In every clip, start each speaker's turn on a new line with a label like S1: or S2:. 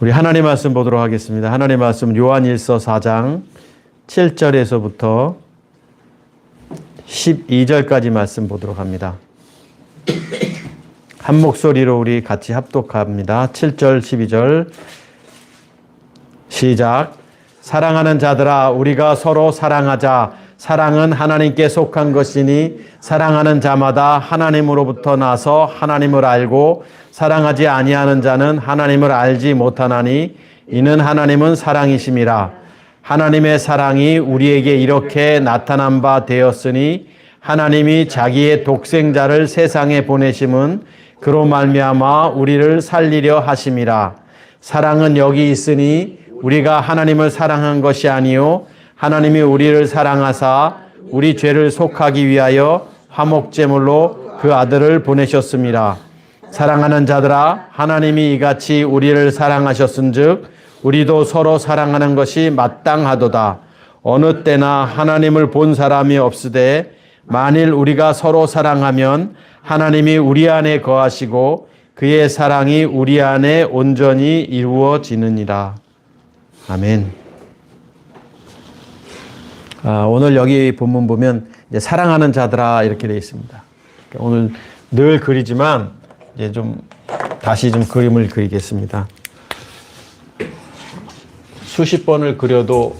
S1: 우리 하나님 말씀 보도록 하겠습니다. 하나님 말씀 요한일서 4장 7절에서부터 12절까지 말씀 보도록 합니다. 한 목소리로 우리 같이 합독합니다. 7절 12절 시작. 사랑하는 자들아 우리가 서로 사랑하자. 사랑은 하나님께 속한 것이니 사랑하는 자마다 하나님으로부터 나서 하나님을 알고 사랑하지 아니하는 자는 하나님을 알지 못하나니 이는 하나님은 사랑이심이라. 하나님의 사랑이 우리에게 이렇게 나타난 바 되었으니 하나님이 자기의 독생자를 세상에 보내심은 그로 말미암아 우리를 살리려 하심이라. 사랑은 여기 있으니 우리가 하나님을 사랑한 것이 아니요 하나님이 우리를 사랑하사 우리 죄를 속하기 위하여 화목제물로 그 아들을 보내셨습니다. 사랑하는 자들아 하나님이 이같이 우리를 사랑하셨은즉 우리도 서로 사랑하는 것이 마땅하도다. 어느 때나 하나님을 본 사람이 없으되 만일 우리가 서로 사랑하면 하나님이 우리 안에 거하시고 그의 사랑이 우리 안에 온전히 이루어지느니라. 아멘. 오늘 여기 본문 보면 이제 사랑하는 자들아 이렇게 되어 있습니다. 오늘 늘 그리지만 이제 좀 다시 좀 그림을 그리겠습니다. 수십 번을 그려도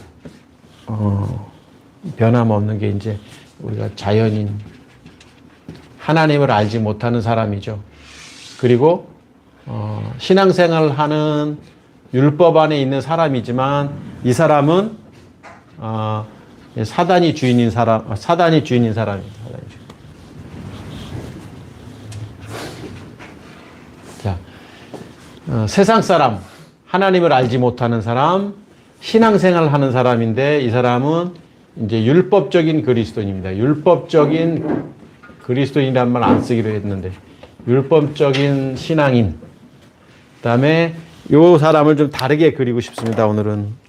S1: 변함없는 게 이제 우리가 자연인 하나님을 알지 못하는 사람이죠. 그리고 신앙생활을 하는 율법 안에 있는 사람이지만 이 사람은 사단이 주인인 사람입니다. 사단이 주인. 자, 세상 사람, 하나님을 알지 못하는 사람, 신앙생활을 하는 사람인데 이 사람은 이제 율법적인 그리스도인입니다. 율법적인 그리스도인이란 말 안 쓰기로 했는데 율법적인 신앙인. 그다음에 이 사람을 좀 다르게 그리고 싶습니다. 오늘은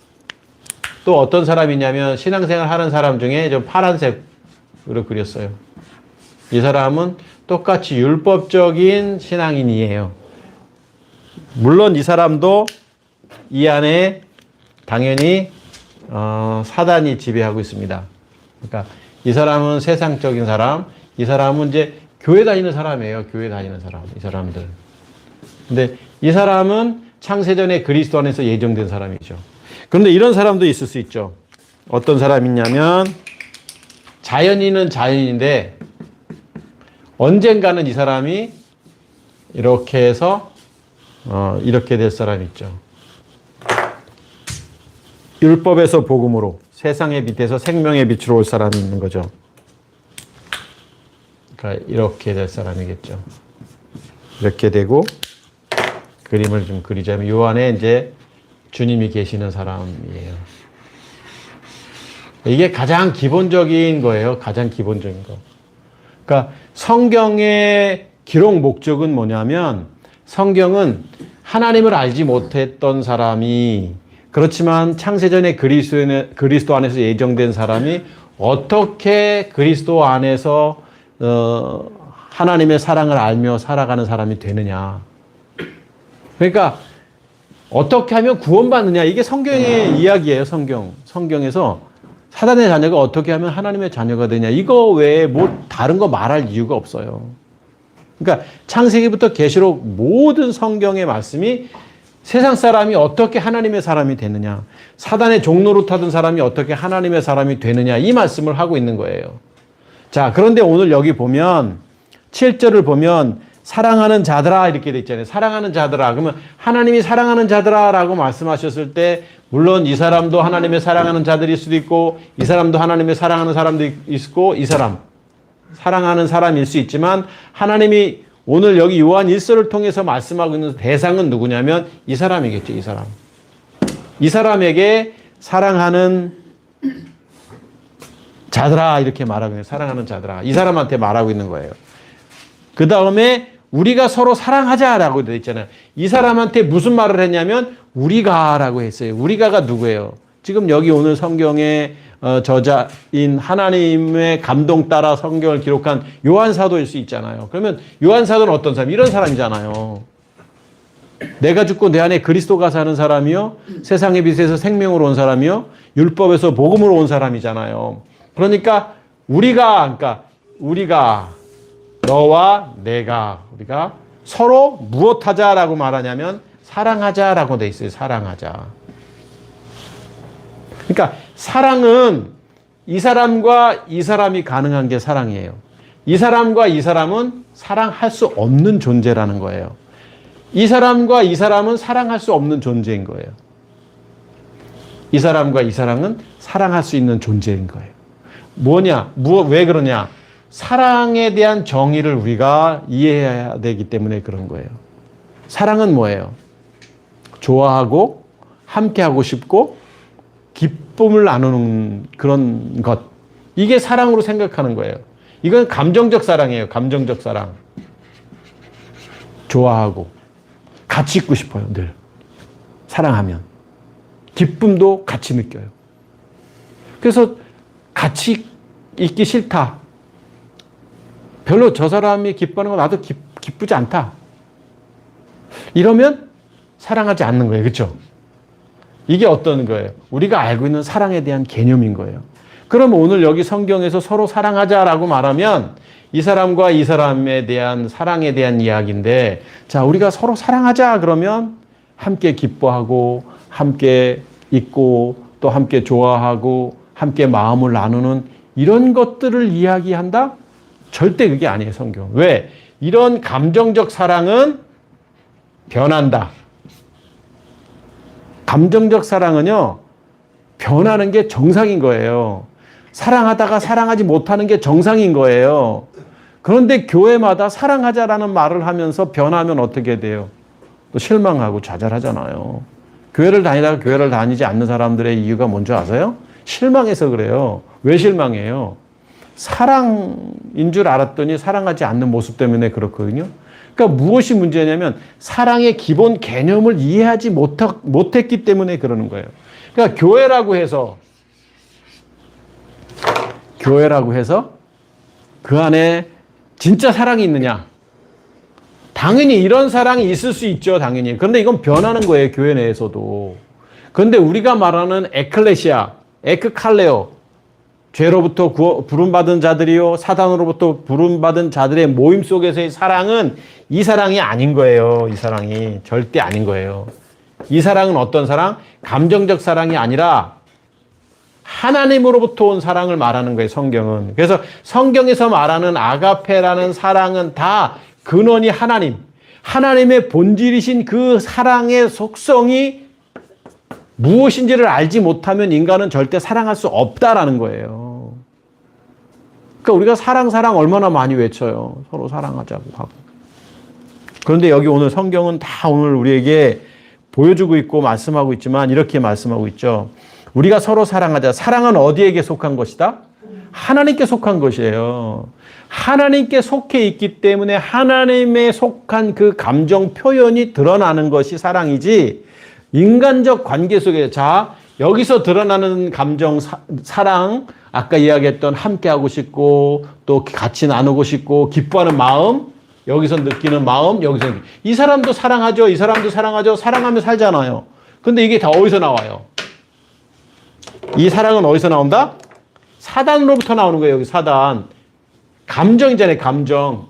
S1: 또 어떤 사람이냐면 신앙생활 하는 사람 중에 좀 파란색으로 그렸어요. 이 사람은 똑같이 율법적인 신앙인이에요. 물론 이 사람도 이 안에 당연히 사단이 지배하고 있습니다. 그러니까 이 사람은 세상적인 사람, 이 사람은 이제 교회 다니는 사람이에요. 교회 다니는 사람, 이 사람들. 근데 이 사람은 창세전에 그리스도 안에서 예정된 사람이죠. 그런데 이런 사람도 있을 수 있죠. 어떤 사람이냐면 자연인은 자연인인데 언젠가는 이 사람이 이렇게 해서 이렇게 될 사람이 있죠. 율법에서 복음으로 세상의 빛에서 생명의 빛으로 올 사람이 있는 거죠. 그러니까 이렇게 될 사람이겠죠. 이렇게 되고 그림을 좀 그리자면 요 안에 이제 주님이 계시는 사람이에요. 이게 가장 기본적인 거예요. 가장 기본적인 거. 그러니까 성경의 기록 목적은 뭐냐면 성경은 하나님을 알지 못했던 사람이 그렇지만 창세전에 그리스도 안에서 예정된 사람이 어떻게 그리스도 안에서 하나님의 사랑을 알며 살아가는 사람이 되느냐. 그러니까 어떻게 하면 구원받느냐. 이게 성경의 이야기예요. 성경에서 사단의 자녀가 어떻게 하면 하나님의 자녀가 되냐. 이거 외에 뭐 다른 거 말할 이유가 없어요. 그러니까 창세기부터 계시록 모든 성경의 말씀이 세상 사람이 어떻게 하나님의 사람이 되느냐, 사단의 종로로 타던 사람이 어떻게 하나님의 사람이 되느냐, 이 말씀을 하고 있는 거예요. 자, 그런데 오늘 여기 보면 7절을 보면 사랑하는 자들아 이렇게 돼 있잖아요. 사랑하는 자들아. 그러면 하나님이 사랑하는 자들아 라고 말씀하셨을 때 물론 이 사람도 하나님의 사랑하는 자들일 수도 있고 이 사람도 하나님의 사랑하는 사람도 있고 이 사람 사랑하는 사람일 수 있지만 하나님이 오늘 여기 요한 1서를 통해서 말씀하고 있는 대상은 누구냐면 이 사람이겠죠. 이 사람. 이 사람에게 사랑하는 자들아 이렇게 말하고 있는 사랑하는 자들아. 이 사람한테 말하고 있는 거예요. 그 다음에 우리가 서로 사랑하자라고 되어 있잖아요. 이 사람한테 무슨 말을 했냐면 우리가라고 했어요. 우리가가 누구예요? 지금 여기 오늘 성경의 저자인 하나님의 감동 따라 성경을 기록한 요한 사도일 수 있잖아요. 그러면 요한 사도는 어떤 사람? 이런 사람이잖아요. 내가 죽고 내 안에 그리스도가 사는 사람이요. 세상의 빛에서 생명으로 온 사람이요. 율법에서 복음으로 온 사람이잖아요. 그러니까 우리가 너와 내가 우리가 서로 무엇하자라고 말하냐면 사랑하자라고 돼 있어요. 사랑하자. 그러니까 사랑은 이 사람과 이 사람이 가능한 게 사랑이에요. 이 사람과 이 사람은 사랑할 수 없는 존재라는 거예요. 이 사람과 이 사람은 사랑할 수 없는 존재인 거예요. 이 사람과 이 사람은 사랑할 수 있는 존재인 거예요. 왜 그러냐? 사랑에 대한 정의를 우리가 이해해야 되기 때문에 그런 거예요. 사랑은 뭐예요? 좋아하고 함께하고 싶고 기쁨을 나누는 그런 것. 이게 사랑으로 생각하는 거예요. 이건 감정적 사랑이에요. 감정적 사랑. 좋아하고 같이 있고 싶어요. 늘. 사랑하면. 기쁨도 같이 느껴요. 그래서 같이 있기 싫다. 별로 저 사람이 기뻐하는 거 나도 기쁘지 않다. 이러면 사랑하지 않는 거예요. 그렇죠? 이게 어떤 거예요? 우리가 알고 있는 사랑에 대한 개념인 거예요. 그럼 오늘 여기 성경에서 서로 사랑하자라고 말하면 이 사람과 이 사람에 대한 사랑에 대한 이야기인데, 자, 우리가 서로 사랑하자 그러면 함께 기뻐하고 함께 있고 또 함께 좋아하고 함께 마음을 나누는 이런 것들을 이야기한다? 절대 그게 아니에요, 성경. 왜? 이런 감정적 사랑은 변한다. 감정적 사랑은요, 변하는 게 정상인 거예요. 사랑하다가 사랑하지 못하는 게 정상인 거예요. 그런데 교회마다 사랑하자라는 말을 하면서 변하면 어떻게 돼요? 또 실망하고 좌절하잖아요. 교회를 다니다가 교회를 다니지 않는 사람들의 이유가 뭔지 아세요? 실망해서 그래요. 왜 실망해요? 사랑인 줄 알았더니 사랑하지 않는 모습 때문에 그렇거든요. 그러니까 무엇이 문제냐면 사랑의 기본 개념을 이해하지 못했기 때문에 그러는 거예요. 그러니까 교회라고 해서 그 안에 진짜 사랑이 있느냐? 당연히 이런 사랑이 있을 수 있죠. 당연히. 그런데 이건 변하는 거예요. 교회 내에서도. 그런데 우리가 말하는 에클레시아, 에크칼레오, 죄로부터 부름받은 자들이요 사단으로부터 부름받은 자들의 모임 속에서의 사랑은 이 사랑이 아닌 거예요. 이 사랑이 절대 아닌 거예요. 이 사랑은 어떤 사랑? 감정적 사랑이 아니라 하나님으로부터 온 사랑을 말하는 거예요. 성경은. 그래서 성경에서 말하는 아가페라는 사랑은 다 근원이 하나님, 하나님의 본질이신 그 사랑의 속성이 무엇인지를 알지 못하면 인간은 절대 사랑할 수 없다라는 거예요. 그러니까 우리가 사랑 얼마나 많이 외쳐요. 서로 사랑하자고 하고. 그런데 여기 오늘 성경은 다 오늘 우리에게 보여주고 있고 말씀하고 있지만 이렇게 말씀하고 있죠. 우리가 서로 사랑하자. 사랑은 어디에게 속한 것이다? 하나님께 속한 것이에요. 하나님께 속해 있기 때문에 하나님에 속한 그 감정 표현이 드러나는 것이 사랑이지, 인간적 관계 속에, 자, 여기서 드러나는 감정, 사랑, 아까 이야기했던 함께하고 싶고, 또 같이 나누고 싶고, 기뻐하는 마음, 여기서 느끼는 마음, 이 사람도 사랑하죠, 이 사람도 사랑하죠, 사랑하며 살잖아요. 근데 이게 다 어디서 나와요? 이 사랑은 어디서 나온다? 사단으로부터 나오는 거예요, 여기 사단. 감정이잖아요, 감정.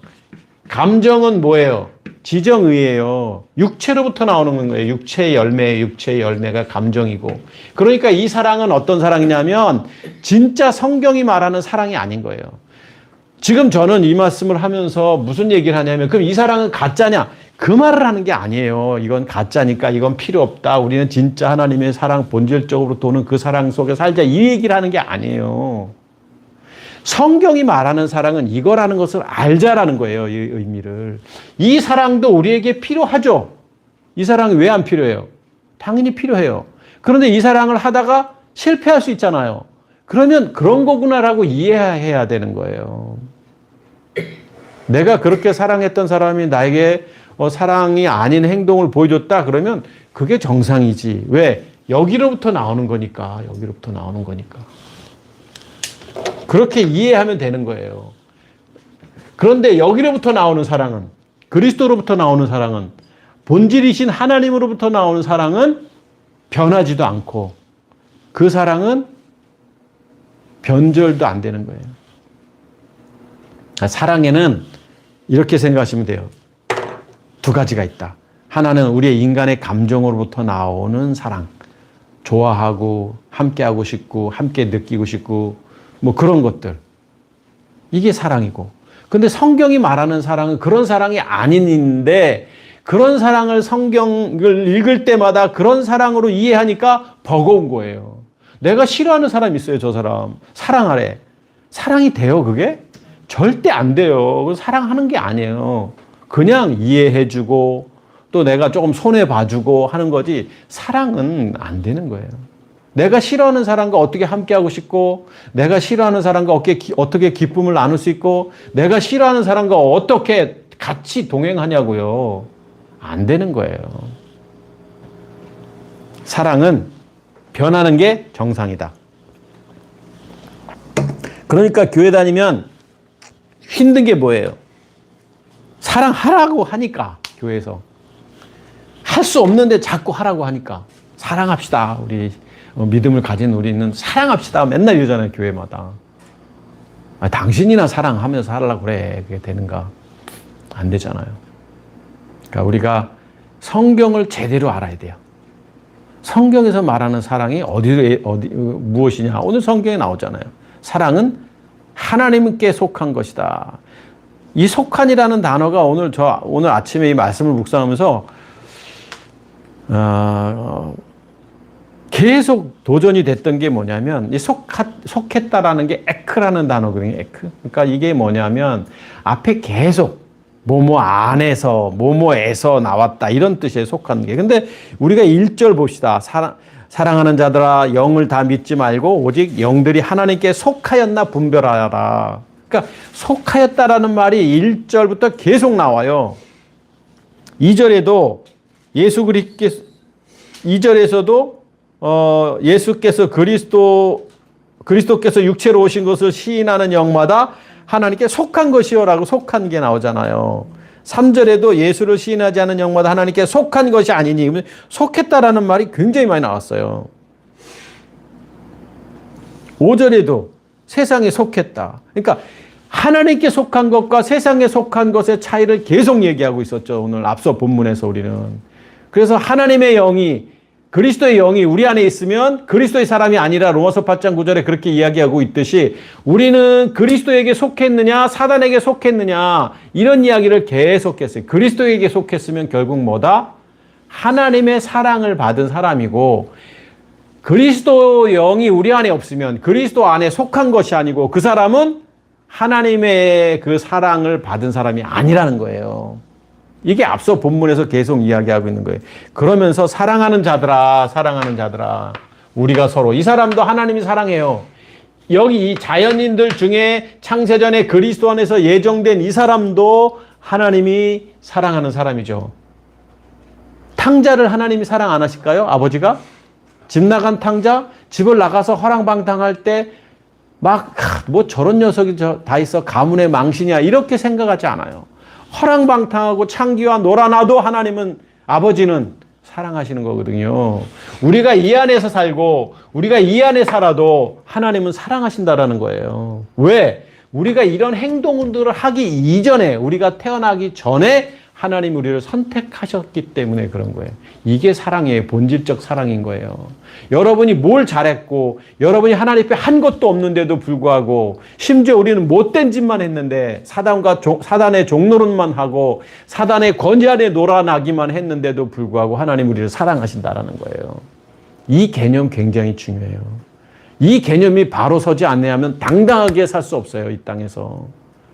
S1: 감정은 뭐예요? 지정의예요. 육체로부터 나오는 거예요. 육체의 열매가 감정이고. 그러니까 이 사랑은 어떤 사랑이냐면 진짜 성경이 말하는 사랑이 아닌 거예요. 지금 저는 이 말씀을 하면서 무슨 얘기를 하냐면, 그럼 이 사랑은 가짜냐? 그 말을 하는 게 아니에요. 이건 가짜니까 이건 필요 없다. 우리는 진짜 하나님의 사랑, 본질적으로 도는 그 사랑 속에 살자. 이 얘기를 하는 게 아니에요. 성경이 말하는 사랑은 이거라는 것을 알자라는 거예요. 이 의미를. 이 사랑도 우리에게 필요하죠. 이 사랑이 왜 안 필요해요? 당연히 필요해요. 그런데 이 사랑을 하다가 실패할 수 있잖아요. 그러면 그런 거구나라고 이해해야 되는 거예요. 내가 그렇게 사랑했던 사람이 나에게 사랑이 아닌 행동을 보여줬다 그러면 그게 정상이지. 왜? 여기로부터 나오는 거니까. 여기로부터 나오는 거니까. 그렇게 이해하면 되는 거예요. 그런데 여기로부터 나오는 사랑은, 그리스도로부터 나오는 사랑은 본질이신 하나님으로부터 나오는 사랑은 변하지도 않고 그 사랑은 변절도 안 되는 거예요. 사랑에는 이렇게 생각하시면 돼요. 두 가지가 있다. 하나는 우리의 인간의 감정으로부터 나오는 사랑. 좋아하고 함께하고 싶고 함께 느끼고 싶고 뭐 그런 것들. 이게 사랑이고. 근데 성경이 말하는 사랑은 그런 사랑이 아닌데 그런 사랑을 성경을 읽을 때마다 그런 사랑으로 이해하니까 버거운 거예요. 내가 싫어하는 사람 있어요, 저 사람. 사랑하래. 사랑이 돼요, 그게? 절대 안 돼요. 사랑하는 게 아니에요. 그냥 이해해주고 또 내가 조금 손해봐주고 하는 거지 사랑은 안 되는 거예요. 내가 싫어하는 사람과 어떻게 함께하고 싶고 내가 싫어하는 사람과 어떻게 기쁨을 나눌 수 있고 내가 싫어하는 사람과 어떻게 같이 동행하냐고요. 안 되는 거예요. 사랑은 변하는 게 정상이다. 그러니까 교회 다니면 힘든 게 뭐예요? 사랑하라고 하니까 교회에서 할 수 없는데 자꾸 하라고 하니까 사랑합시다. 우리 믿음을 가진 우리는 사랑합시다. 맨날 이러잖아요. 교회마다. 당신이나 사랑하면서 하려고 그래. 그게 되는가? 안 되잖아요. 그러니까 우리가 성경을 제대로 알아야 돼요. 성경에서 말하는 사랑이 무엇이냐? 오늘 성경에 나오잖아요. 사랑은 하나님께 속한 것이다. 이 속한이라는 단어가 오늘 아침에 이 말씀을 묵상하면서 계속 도전이 됐던 게 뭐냐면 이 속했다라는 게 에크라는 단어거든요. 에크. 그러니까 이게 뭐냐면 앞에 계속 뭐뭐 안에서 뭐뭐에서 나왔다 이런 뜻에 속한 게. 근데 우리가 1절 봅시다. 사랑하는 자들아 영을 다 믿지 말고 오직 영들이 하나님께 속하였나 분별하라. 그러니까 속하였다라는 말이 1절부터 계속 나와요. 2절에도 예수께서 2절에서도 예수께서 그리스도께서 육체로 오신 것을 시인하는 영마다 하나님께 속한 것이요라고 속한 게 나오잖아요. 3절에도 예수를 시인하지 않는 영마다 하나님께 속한 것이 아니니 속했다라는 말이 굉장히 많이 나왔어요. 5절에도 세상에 속했다. 그러니까 하나님께 속한 것과 세상에 속한 것의 차이를 계속 얘기하고 있었죠. 오늘 앞서 본문에서 우리는. 그래서 하나님의 영이 그리스도의 영이 우리 안에 있으면 그리스도의 사람이 아니라 로마서 8장 9절에 그렇게 이야기하고 있듯이 우리는 그리스도에게 속했느냐 사단에게 속했느냐 이런 이야기를 계속했어요. 그리스도에게 속했으면 결국 뭐다? 하나님의 사랑을 받은 사람이고 그리스도 영이 우리 안에 없으면 그리스도 안에 속한 것이 아니고 그 사람은 하나님의 그 사랑을 받은 사람이 아니라는 거예요. 이게 앞서 본문에서 계속 이야기하고 있는 거예요. 그러면서 사랑하는 자들아 우리가 서로 이 사람도 하나님이 사랑해요. 여기 이 자연인들 중에 창세전에 그리스도 안에서 예정된 이 사람도 하나님이 사랑하는 사람이죠. 탕자를 하나님이 사랑 안 하실까요? 아버지가? 집 나간 탕자? 집을 나가서 허랑방탕할 때 막 뭐 저런 녀석이 다 있어 가문의 망신이야 이렇게 생각하지 않아요. 허랑방탕하고 창기와 놀아나도 하나님은 아버지는 사랑하시는 거거든요. 우리가 이 안에서 살고 우리가 이 안에 살아도 하나님은 사랑하신다라는 거예요. 왜? 우리가 이런 행동들을 하기 이전에 우리가 태어나기 전에 하나님 우리를 선택하셨기 때문에 그런 거예요. 이게 사랑이에요. 본질적 사랑인 거예요. 여러분이 뭘 잘했고 여러분이 하나님 앞에 한 것도 없는데도 불구하고 심지어 우리는 못된 짓만 했는데 사단의 종노릇만 하고 사단의 권위 아래 놀아나기만 했는데도 불구하고 하나님 우리를 사랑하신다라는 거예요. 이 개념 굉장히 중요해요. 이 개념이 바로 서지 않냐면 당당하게 살 수 없어요. 이 땅에서.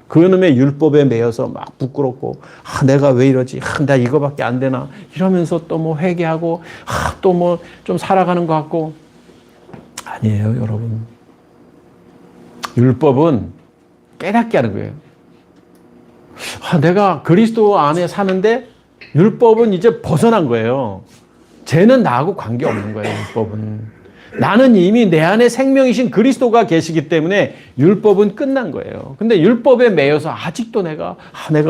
S1: 그놈의 율법에 매여서 막 부끄럽고 내가 왜 이러지? 나 이거밖에 안 되나? 이러면서 또 뭐 회개하고 또 뭐 좀 살아가는 것 같고 아니에요, 여러분. 율법은 깨닫게 하는 거예요. 내가 그리스도 안에 사는데 율법은 이제 벗어난 거예요. 쟤는 나하고 관계없는 거예요, 율법은. 나는 이미 내 안에 생명이신 그리스도가 계시기 때문에 율법은 끝난 거예요. 근데 율법에 매여서 아직도 내가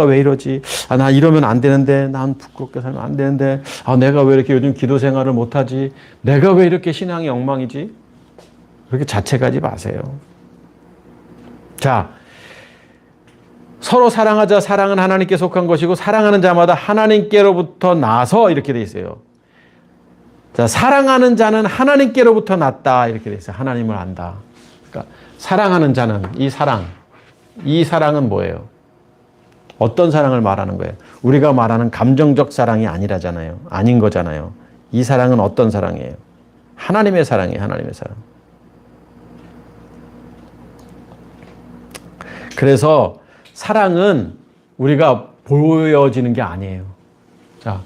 S1: 왜 이러지? 나 이러면 안 되는데, 난 부끄럽게 살면 안 되는데, 내가 왜 이렇게 요즘 기도 생활을 못하지? 내가 왜 이렇게 신앙이 엉망이지? 그렇게 자책하지 마세요. 자, 서로 사랑하자. 사랑은 하나님께 속한 것이고 사랑하는 자마다 하나님께로부터 나서 이렇게 돼 있어요. 자, 사랑하는 자는 하나님께로부터 났다 이렇게 돼 있어요. 하나님을 안다. 그러니까 사랑하는 자는 이 사랑은 뭐예요? 어떤 사랑을 말하는 거예요? 우리가 말하는 감정적 사랑이 아니라잖아요. 아닌 거잖아요. 이 사랑은 어떤 사랑이에요? 하나님의 사랑이에요. 하나님의 사랑. 그래서 사랑은 우리가 보여지는 게 아니에요. 자,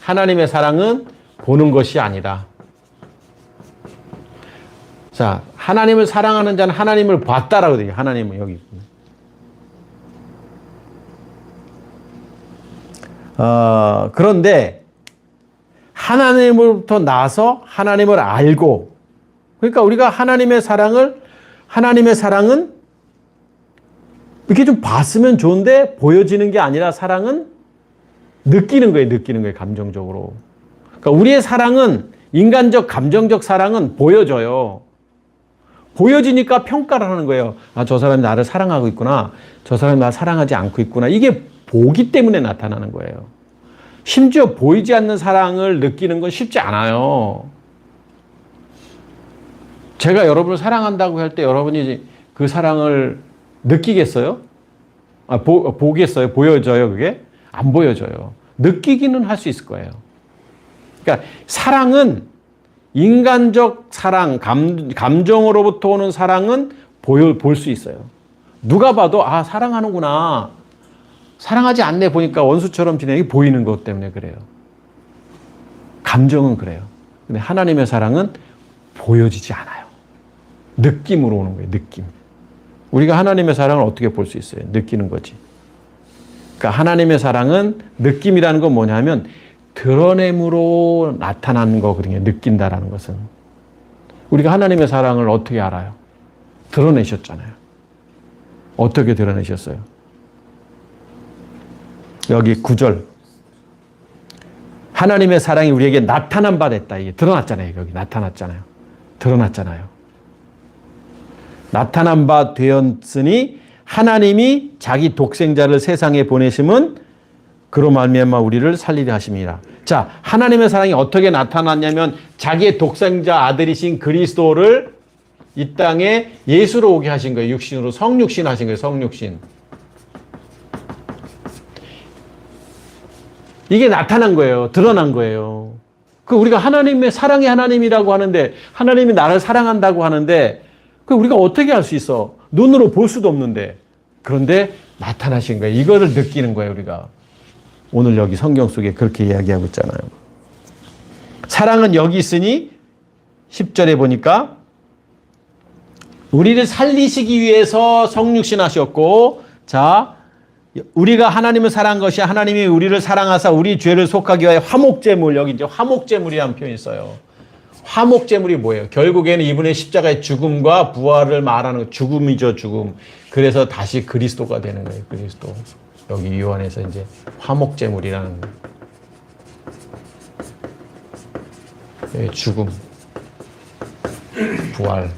S1: 하나님의 사랑은 보는 것이 아니다. 자, 하나님을 사랑하는 자는 하나님을 봤다라고 돼요. 하나님은 여기. 그런데 하나님으로부터 나서 하나님을 알고, 그러니까 우리가 하나님의 사랑은 이렇게 좀 봤으면 좋은데 보여지는 게 아니라 사랑은 느끼는 거예요. 감정적으로. 그러니까 우리의 사랑은 인간적, 감정적 사랑은 보여져요. 보여지니까 평가를 하는 거예요. 저 사람이 나를 사랑하고 있구나. 저 사람이 나를 사랑하지 않고 있구나. 이게 보기 때문에 나타나는 거예요. 심지어 보이지 않는 사랑을 느끼는 건 쉽지 않아요. 제가 여러분을 사랑한다고 할 때 여러분이 그 사랑을 느끼겠어요? 보겠어요? 보여져요, 그게? 안 보여져요. 느끼기는 할 수 있을 거예요. 그러니까 사랑은 인간적 사랑, 감정으로부터 오는 사랑은 볼 수 있어요. 누가 봐도 사랑하는구나. 사랑하지 않네 보니까 원수처럼 지내기 보이는 것 때문에 그래요. 감정은 그래요. 근데 하나님의 사랑은 보여지지 않아요. 느낌으로 오는 거예요. 느낌. 우리가 하나님의 사랑을 어떻게 볼 수 있어요? 느끼는 거지. 그러니까 하나님의 사랑은 느낌이라는 건 뭐냐면 드러냄으로 나타나는 거거든요. 느낀다라는 것은. 우리가 하나님의 사랑을 어떻게 알아요? 드러내셨잖아요. 어떻게 드러내셨어요? 여기 9절. 하나님의 사랑이 우리에게 나타난 바 됐다. 이게 드러났잖아요. 여기 나타났잖아요. 드러났잖아요. 나타난 바 되었으니 하나님이 자기 독생자를 세상에 보내심은 그로 말미암아 우리를 살리려 하심이라. 자, 하나님의 사랑이 어떻게 나타났냐면 자기의 독생자 아들이신 그리스도를 이 땅에 예수로 오게 하신 거예요. 육신으로 성육신 하신 거예요. 성육신. 이게 나타난 거예요. 드러난 거예요. 우리가 하나님의 사랑의 하나님이라고 하는데 하나님이 나를 사랑한다고 하는데 우리가 어떻게 알 수 있어? 눈으로 볼 수도 없는데. 그런데 나타나신 거예요. 이거를 느끼는 거예요, 우리가. 오늘 여기 성경 속에 그렇게 이야기하고 있잖아요. 사랑은 여기 있으니 10절에 보니까 우리를 살리시기 위해서 성육신 하셨고, 자, 우리가 하나님을 사랑한 것이 하나님이 우리를 사랑하사 우리 죄를 속하기 위하여 화목제물, 여기 이제 화목제물이라는 표현이 있어요. 화목제물이 뭐예요? 결국에는 이분의 십자가의 죽음과 부활을 말하는 죽음이죠, 죽음. 그래서 다시 그리스도가 되는 거예요, 그리스도. 여기 요한에서 이제 화목제물이라는 죽음, 부활.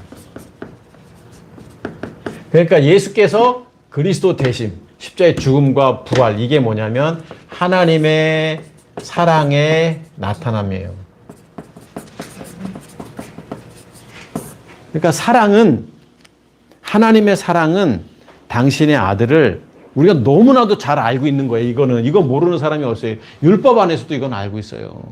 S1: 그러니까 예수께서 그리스도 되심, 십자가의 죽음과 부활, 이게 뭐냐면 하나님의 사랑의 나타남이에요. 그러니까 하나님의 사랑은 당신의 아들을 우리가 너무나도 잘 알고 있는 거예요. 이거 모르는 사람이 없어요. 율법 안에서도 이건 알고 있어요.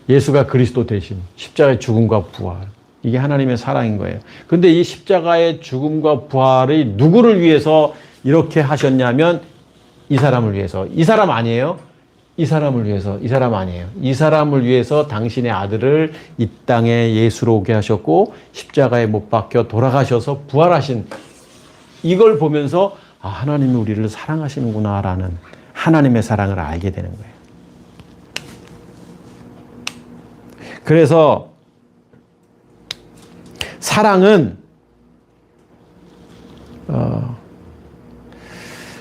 S1: 예수가 그리스도 되심, 십자가의 죽음과 부활. 이게 하나님의 사랑인 거예요. 근데 이 십자가의 죽음과 부활이 누구를 위해서 이렇게 하셨냐면 이 사람을 위해서. 이 사람 아니에요? 이 사람을 위해서. 이 사람 아니에요. 이 사람을 위해서 당신의 아들을 이 땅에 예수로 오게 하셨고 십자가에 못 박혀 돌아가셔서 부활하신, 이걸 보면서 하나님이 우리를 사랑하시는구나라는 하나님의 사랑을 알게 되는 거예요. 그래서 사랑은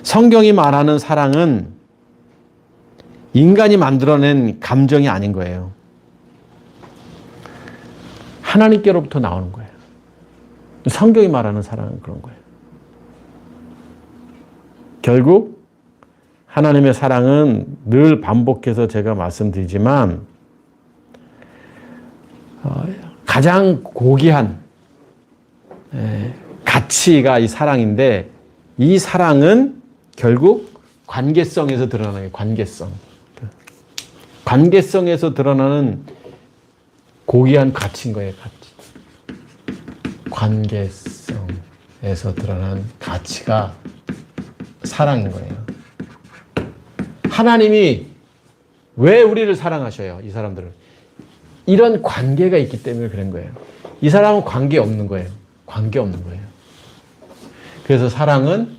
S1: 성경이 말하는 사랑은 인간이 만들어낸 감정이 아닌 거예요. 하나님께로부터 나오는 거예요. 성경이 말하는 사랑은 그런 거예요. 결국 하나님의 사랑은 늘 반복해서 제가 말씀드리지만 가장 고귀한 가치가 이 사랑인데, 이 사랑은 결국 관계성에서 드러나는 거예요. 관계성에서 드러나는 고귀한 가치인 거예요. 관계성에서 드러나는 가치가 사랑인 거예요. 하나님이 왜 우리를 사랑하셔요? 이 사람들을. 이런 관계가 있기 때문에 그런 거예요. 이 사람은 관계 없는 거예요. 관계 없는 거예요. 그래서 사랑은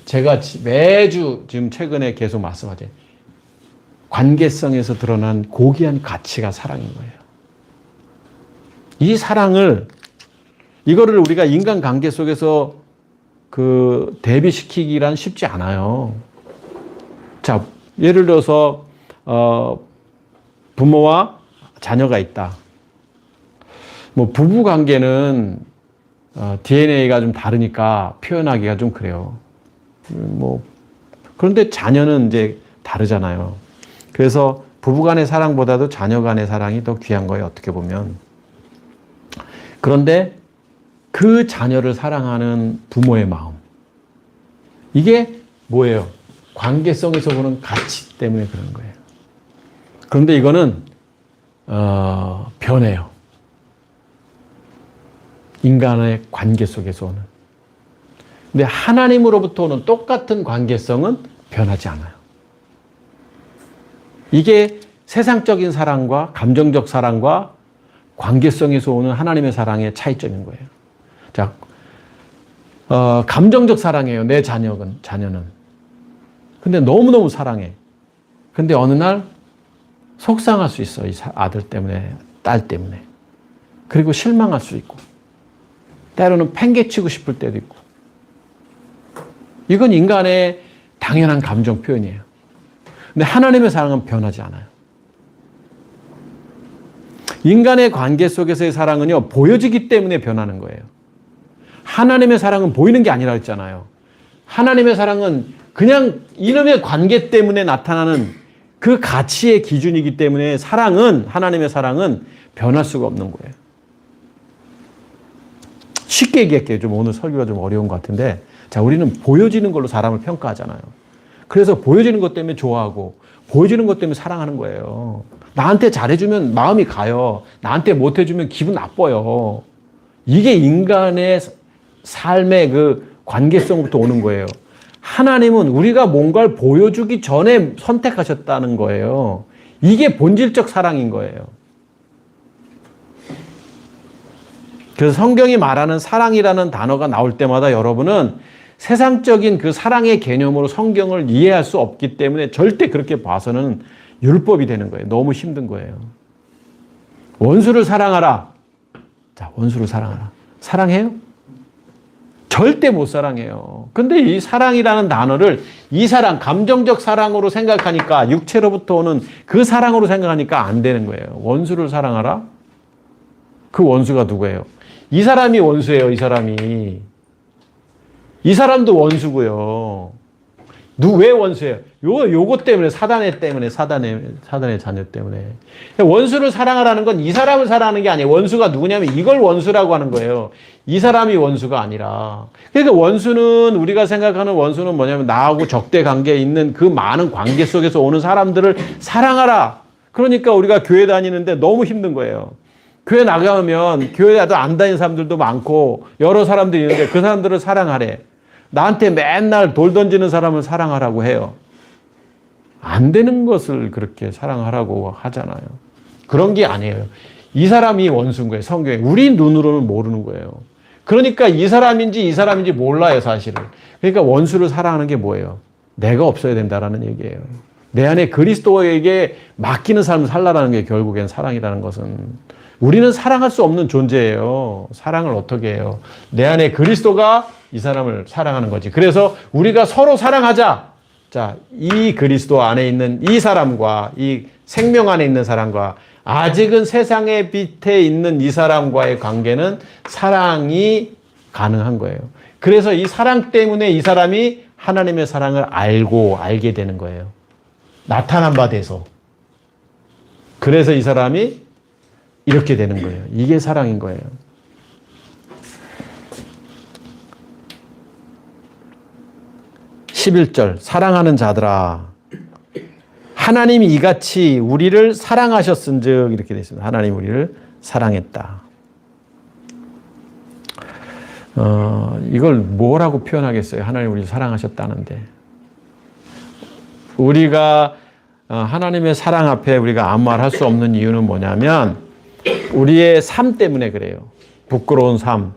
S1: 제가 매주 지금 최근에 계속 말씀하죠. 관계성에서 드러난 고귀한 가치가 사랑인 거예요. 이 사랑을, 이거를 우리가 인간관계 속에서 대비시키기란 쉽지 않아요. 자, 예를 들어서 부모와 자녀가 있다. 뭐 부부 관계는 DNA가 좀 다르니까 표현하기가 좀 그래요. 뭐 그런데 자녀는 이제 다르잖아요. 그래서 부부 간의 사랑보다도 자녀 간의 사랑이 더 귀한 거예요, 어떻게 보면. 그런데 그 자녀를 사랑하는 부모의 마음, 이게 뭐예요? 관계성에서 보는 가치 때문에 그런 거예요. 그런데 이거는 변해요. 인간의 관계 속에서 오는. 근데 하나님으로부터 오는 똑같은 관계성은 변하지 않아요. 이게 세상적인 사랑과 감정적 사랑과 관계성에서 오는 하나님의 사랑의 차이점인 거예요. 자, 감정적 사랑이에요. 내 자녀는. 근데 너무너무 사랑해. 근데 어느 날 속상할 수 있어. 이 아들 때문에, 딸 때문에. 그리고 실망할 수 있고. 때로는 팽개치고 싶을 때도 있고. 이건 인간의 당연한 감정 표현이에요. 근데 하나님의 사랑은 변하지 않아요. 인간의 관계 속에서의 사랑은요, 보여지기 때문에 변하는 거예요. 하나님의 사랑은 보이는 게 아니라 했잖아요. 하나님의 사랑은 그냥 이놈의 관계 때문에 나타나는 그 가치의 기준이기 때문에 하나님의 사랑은 변할 수가 없는 거예요. 쉽게 얘기할게요. 좀 오늘 설교가 좀 어려운 것 같은데, 자, 우리는 보여지는 걸로 사람을 평가하잖아요. 그래서 보여지는 것 때문에 좋아하고, 보여지는 것 때문에 사랑하는 거예요. 나한테 잘해주면 마음이 가요. 나한테 못해주면 기분 나빠요. 이게 인간의 삶의 그 관계성부터 오는 거예요. 하나님은 우리가 뭔가를 보여주기 전에 선택하셨다는 거예요. 이게 본질적 사랑인 거예요. 그래서 성경이 말하는 사랑이라는 단어가 나올 때마다 여러분은 세상적인 그 사랑의 개념으로 성경을 이해할 수 없기 때문에 절대 그렇게 봐서는 율법이 되는 거예요. 너무 힘든 거예요. 원수를 사랑하라. 자, 원수를 사랑하라. 사랑해요? 절대 못 사랑해요. 근데 이 사랑이라는 단어를 이 사랑, 감정적 사랑으로 생각하니까, 육체로부터 오는 그 사랑으로 생각하니까 안 되는 거예요. 원수를 사랑하라? 그 원수가 누구예요? 이 사람이 원수예요, 이 사람이. 이 사람도 원수고요. 왜 원수예요? 요거 때문에, 사단의 자녀 때문에. 원수를 사랑하라는 건 이 사람을 사랑하는 게 아니에요. 원수가 누구냐면 이걸 원수라고 하는 거예요. 이 사람이 원수가 아니라. 그러니까 원수는, 우리가 생각하는 원수는 뭐냐면 나하고 적대 관계에 있는 그 많은 관계 속에서 오는 사람들을 사랑하라. 그러니까 우리가 교회 다니는데 너무 힘든 거예요. 교회 나가면 교회에도 안 다니는 사람들도 많고 여러 사람들이 있는데 그 사람들을 사랑하래. 나한테 맨날 돌 던지는 사람을 사랑하라고 해요. 안 되는 것을 그렇게 사랑하라고 하잖아요. 그런 게 아니에요. 이 사람이 원수인 거예요, 성경에. 우리 눈으로는 모르는 거예요. 그러니까 이 사람인지 몰라요, 사실은. 그러니까 원수를 사랑하는 게 뭐예요? 내가 없어야 된다라는 얘기예요. 내 안에 그리스도에게 맡기는 삶을 살라라는 게 결국엔 사랑이라는 것은. 우리는 사랑할 수 없는 존재예요. 사랑을 어떻게 해요? 내 안에 그리스도가 이 사람을 사랑하는 거지. 그래서 우리가 서로 사랑하자. 자, 이 그리스도 안에 있는 이 사람과 이 생명 안에 있는 사람과 아직은 세상의 빛에 있는 이 사람과의 관계는 사랑이 가능한 거예요. 그래서 이 사랑 때문에 이 사람이 하나님의 사랑을 알게 되는 거예요. 나타난 바 돼서. 그래서 이 사람이 이렇게 되는 거예요. 이게 사랑인 거예요. (11절) 사랑하는 자들아 하나님이 이같이 우리를 사랑하셨은즉 이렇게 되어 있습니다. 하나님 우리를 사랑했다. 이걸 뭐라고 표현하겠어요? 하나님 우리를 사랑하셨다는데. 우리가 하나님의 사랑 앞에 우리가 아무 말 할 수 없는 이유는 뭐냐면 우리의 삶 때문에 그래요. 부끄러운 삶,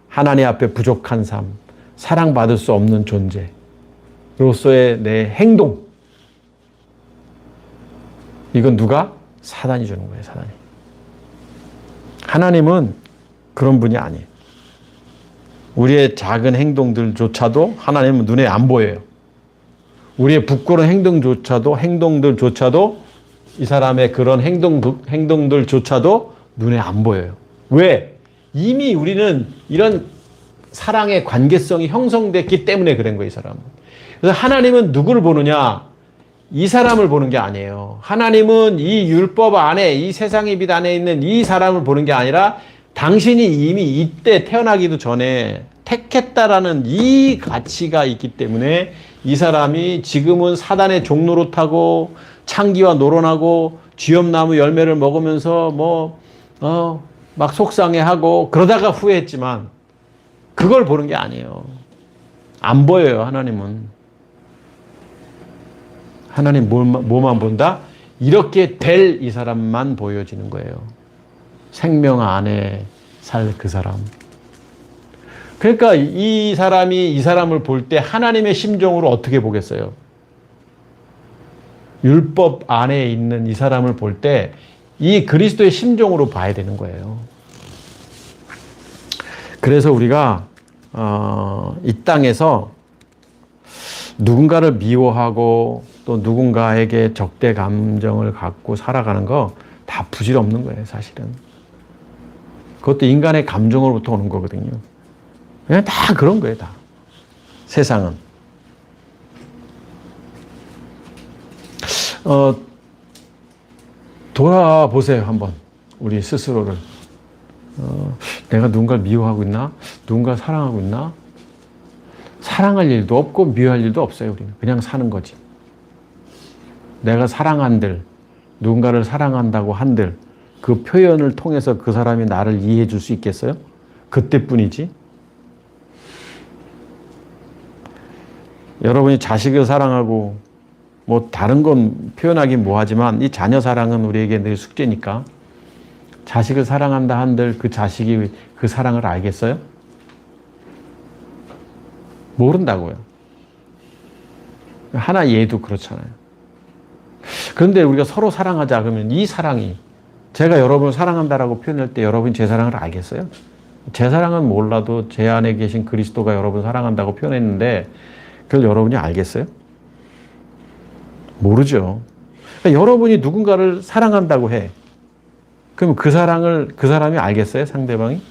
S1: 하나님 앞에 부족한 삶, 사랑받을 수 없는 존재로서의 내 행동. 이건 누가? 사단이 주는 거예요. 사단이. 하나님은 그런 분이 아니에요. 우리의 작은 행동들조차도 하나님은 눈에 안 보여요. 우리의 부끄러운 행동들조차도 이 사람의 그런 행동들조차도 눈에 안 보여요. 왜? 이미 우리는 이런 사랑의 관계성이 형성됐기 때문에 그런 거예요, 이 사람은. 그래서 하나님은 누구를 보느냐? 이 사람을 보는 게 아니에요. 하나님은 이 율법 안에, 이 세상의 빛 안에 있는 이 사람을 보는 게 아니라 당신이 이미 이때 태어나기도 전에 택했다라는 이 가치가 있기 때문에 이 사람이 지금은 사단의 종노릇하고 창기와 노론하고 쥐엄나무 열매를 먹으면서 막 속상해하고 그러다가 후회했지만 그걸 보는 게 아니에요. 안 보여요, 하나님은. 하나님 뭐만 본다? 이렇게 될 이 사람만 보여지는 거예요. 생명 안에 살 그 사람. 그러니까 이 사람이 이 사람을 볼 때 하나님의 심정으로 어떻게 보겠어요? 율법 안에 있는 이 사람을 볼 때 이 그리스도의 심정으로 봐야 되는 거예요. 그래서 우리가 이 땅에서 누군가를 미워하고 또 누군가에게 적대 감정을 갖고 살아가는 거 다 부질없는 거예요, 사실은. 그것도 인간의 감정으로부터 오는 거거든요. 그냥 다 그런 거예요, 다. 세상은. 돌아보세요, 한번. 우리 스스로를. 내가 누군가를 미워하고 있나? 누군가를 사랑하고 있나? 사랑할 일도 없고 미워할 일도 없어요, 우리는. 그냥 사는 거지. 내가 사랑한들, 누군가를 사랑한다고 한들, 그 표현을 통해서 그 사람이 나를 이해해 줄 수 있겠어요? 그때뿐이지. 여러분이 자식을 사랑하고 뭐 다른 건 표현하긴 뭐하지만 이 자녀 사랑은 우리에게 늘 숙제니까 자식을 사랑한다 한들 그 자식이 그 사랑을 알겠어요? 모른다고요. 하나 얘도 그렇잖아요. 그런데 우리가 서로 사랑하자 그러면 이 사랑이 제가 여러분을 사랑한다라고 표현할 때 여러분이 제 사랑을 알겠어요? 제 사랑은 몰라도 제 안에 계신 그리스도가 여러분을 사랑한다고 표현했는데 그걸 여러분이 알겠어요? 모르죠. 그러니까 여러분이 누군가를 사랑한다고 해. 그럼 그 사람이 알겠어요? 상대방이?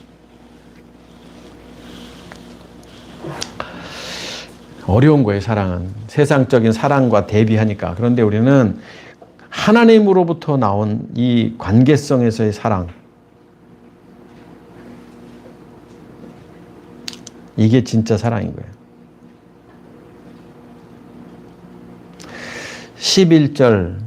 S1: 어려운 거예요, 사랑은. 세상적인 사랑과 대비하니까. 그런데 우리는 하나님으로부터 나온 이 관계성에서의 사랑. 이게 진짜 사랑인 거예요. 11절.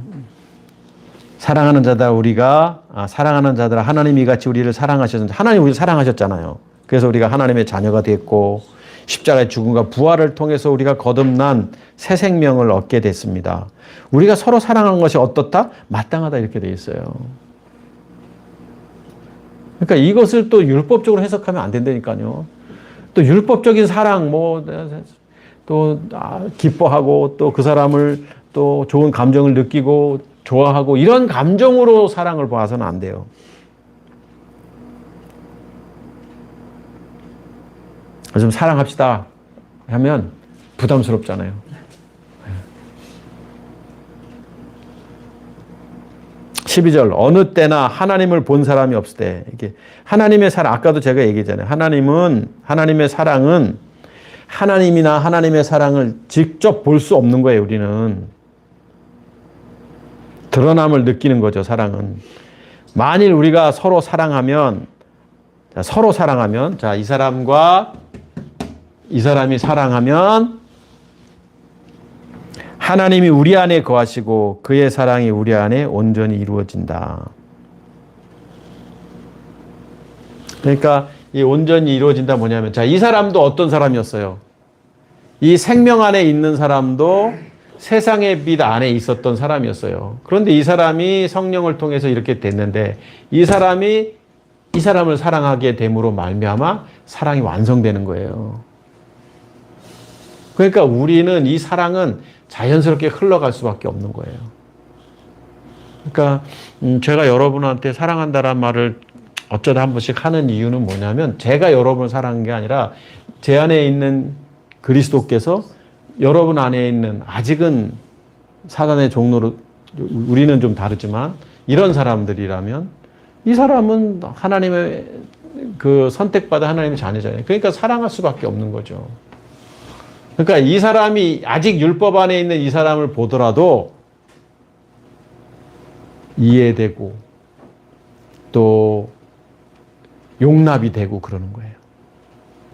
S1: 사랑하는 자들아 하나님이 같이 우리를 사랑하셨는데 하나님 우리를 사랑하셨잖아요. 그래서 우리가 하나님의 자녀가 됐고 십자가의 죽음과 부활을 통해서 우리가 거듭난 새 생명을 얻게 됐습니다. 우리가 서로 사랑하는 것이 어떻다? 마땅하다 이렇게 돼 있어요. 그러니까 이것을 또 율법적으로 해석하면 안 된다니까요. 또 율법적인 사랑, 또 기뻐하고 또 그 사람을 또 좋은 감정을 느끼고 좋아하고 이런 감정으로 사랑을 봐서는 안 돼요. 좀 사랑합시다 하면 부담스럽잖아요. 12절 어느 때나 하나님을 본 사람이 없을 때 이게 하나님의 사랑 아까도 제가 얘기했잖아요. 하나님의 사랑은 하나님이나 하나님의 사랑을 직접 볼 수 없는 거예요. 우리는 드러남을 느끼는 거죠. 사랑은 만일 우리가 서로 사랑하면 자, 이 사람과 이 사람이 사랑하면 하나님이 우리 안에 거하시고 그의 사랑이 우리 안에 온전히 이루어진다. 그러니까 이 온전히 이루어진다 뭐냐면 자, 이 사람도 어떤 사람이었어요? 이 생명 안에 있는 사람도 세상의 빛 안에 있었던 사람이었어요. 그런데 이 사람이 성령을 통해서 이렇게 됐는데 이 사람이 이 사람을 사랑하게 됨으로 말미암아 사랑이 완성되는 거예요. 그러니까 우리는 이 사랑은 자연스럽게 흘러갈 수밖에 없는 거예요. 그러니까 제가 여러분한테 사랑한다란 말을 어쩌다 한 번씩 하는 이유는 뭐냐면 제가 여러분을 사랑한 게 아니라 제 안에 있는 그리스도께서 여러분 안에 있는 아직은 사단의 종로로 우리는 좀 다르지만 이런 사람들이라면 이 사람은 하나님의 그 선택받아 하나님의 자녀잖아요. 그러니까 사랑할 수밖에 없는 거죠. 그러니까 이 사람이 아직 율법 안에 있는 이 사람을 보더라도 이해되고 또 용납이 되고 그러는 거예요.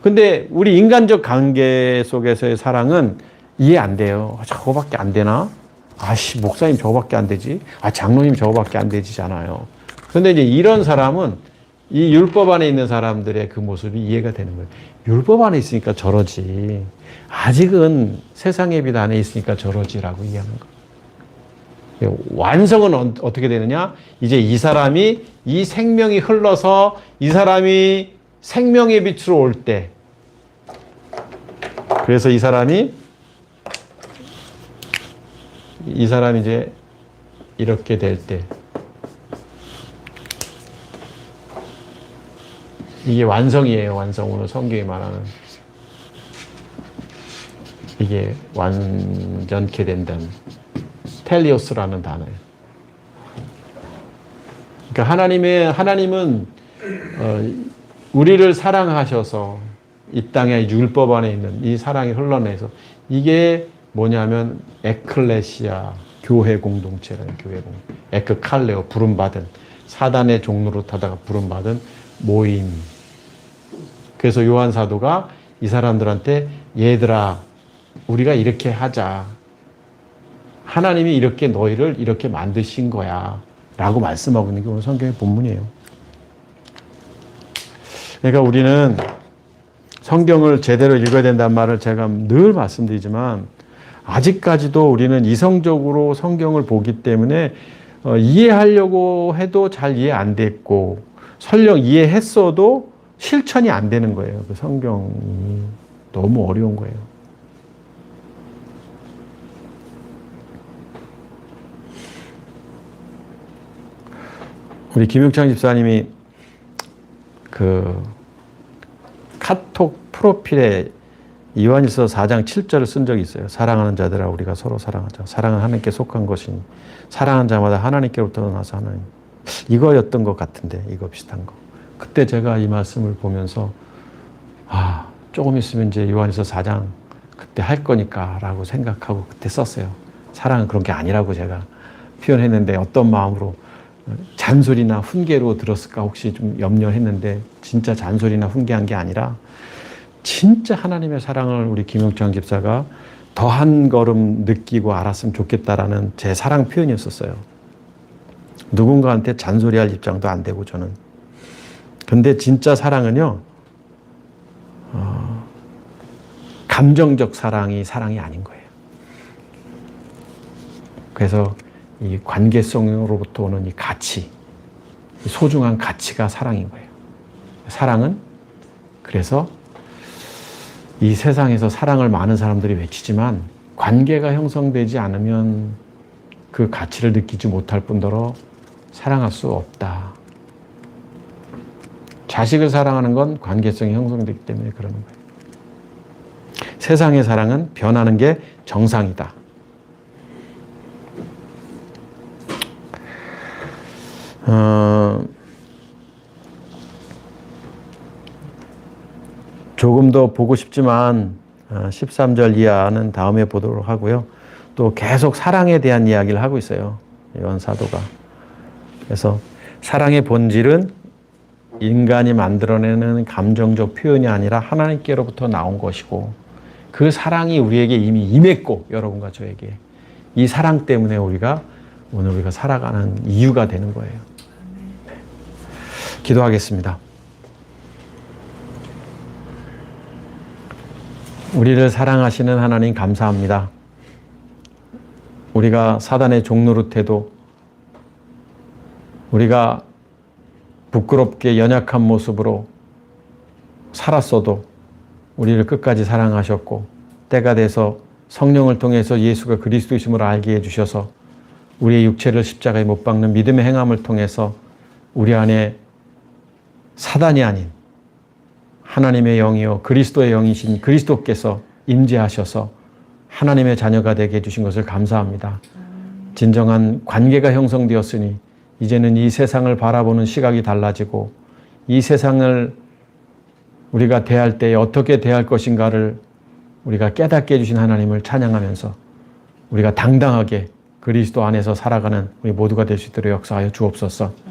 S1: 근데 우리 인간적 관계 속에서의 사랑은 이해 안 돼요. 저거밖에 안 되나? 아씨, 목사님 저거밖에 안 되지? 장로님 저거밖에 안 되지잖아요. 근데 이제 이런 사람은 이 율법 안에 있는 사람들의 그 모습이 이해가 되는 거예요. 율법 안에 있으니까 저러지. 아직은 세상의 빛 안에 있으니까 저러지라고 이해하는 거예요. 완성은 어떻게 되느냐? 이제 이 사람이 이 생명이 흘러서 이 사람이 생명의 빛으로 올 때, 그래서 이 사람이 이제 이렇게 될 때, 이게 완성이에요. 완성. 오늘 성경이 말하는 이게 완전케 된다는 텔리오스라는 단어예요. 그러니까 하나님은 우리를 사랑하셔서 이 땅에 율법 안에 있는 이 사랑이 흘러내서 이게 뭐냐면 에클레시아 교회 공동체라는 교회 공동체. 에크칼레오 부름받은 사단의 종로로 타다가 부름받은 모임. 그래서 요한 사도가 이 사람들한테 얘들아 우리가 이렇게 하자. 하나님이 이렇게 너희를 이렇게 만드신 거야. 라고 말씀하고 있는 게 오늘 성경의 본문이에요. 그러니까 우리는 성경을 제대로 읽어야 된다는 말을 제가 늘 말씀드리지만 아직까지도 우리는 이성적으로 성경을 보기 때문에 이해하려고 해도 잘 이해 안 됐고 설령 이해했어도 실천이 안 되는 거예요. 그 성경이 너무 어려운 거예요. 우리 김용창 집사님이 그 카톡 프로필에 요한일서 4장 7절을 쓴 적이 있어요. 사랑하는 자들아 우리가 서로 사랑하자. 사랑은 하나님께 속한 것이니 사랑하는 자마다 하나님께로부터 나서 하나님. 이거였던 것 같은데 이거 비슷한 거. 그때 제가 이 말씀을 보면서 조금 있으면 이제 요한일서 4장 그때 할 거니까 라고 생각하고 그때 썼어요. 사랑은 그런 게 아니라고 제가 표현했는데 어떤 마음으로 잔소리나 훈계로 들었을까 혹시 좀 염려했는데 진짜 잔소리나 훈계한 게 아니라 진짜 하나님의 사랑을 우리 김용창 집사가 더 한 걸음 느끼고 알았으면 좋겠다라는 제 사랑 표현이었었어요. 누군가한테 잔소리할 입장도 안 되고 저는. 근데 진짜 사랑은요, 감정적 사랑이 아닌 거예요. 그래서 이 관계성으로부터 오는 이 가치, 이 소중한 가치가 사랑인 거예요. 사랑은 그래서 이 세상에서 사랑을 많은 사람들이 외치지만 관계가 형성되지 않으면 그 가치를 느끼지 못할 뿐더러 사랑할 수 없다. 자식을 사랑하는 건 관계성이 형성되기 때문에 그러는 거예요. 세상의 사랑은 변하는 게 정상이다. 조금 더 보고 싶지만 13절 이하는 다음에 보도록 하고요. 또 계속 사랑에 대한 이야기를 하고 있어요. 요한 사도가. 그래서 사랑의 본질은 인간이 만들어내는 감정적 표현이 아니라 하나님께로부터 나온 것이고 그 사랑이 우리에게 이미 임했고 여러분과 저에게 이 사랑 때문에 오늘 우리가 살아가는 이유가 되는 거예요. 네. 기도하겠습니다. 우리를 사랑하시는 하나님 감사합니다. 우리가 사단의 종노릇해도 우리가 부끄럽게 연약한 모습으로 살았어도 우리를 끝까지 사랑하셨고 때가 돼서 성령을 통해서 예수가 그리스도이심을 알게 해주셔서 우리의 육체를 십자가에 못 박는 믿음의 행함을 통해서 우리 안에 사단이 아닌 하나님의 영이요 그리스도의 영이신 그리스도께서 임재하셔서 하나님의 자녀가 되게 해주신 것을 감사합니다. 진정한 관계가 형성되었으니 이제는 이 세상을 바라보는 시각이 달라지고 이 세상을 우리가 대할 때 어떻게 대할 것인가를 우리가 깨닫게 해주신 하나님을 찬양하면서 우리가 당당하게 그리스도 안에서 살아가는 우리 모두가 될 수 있도록 역사하여 주옵소서.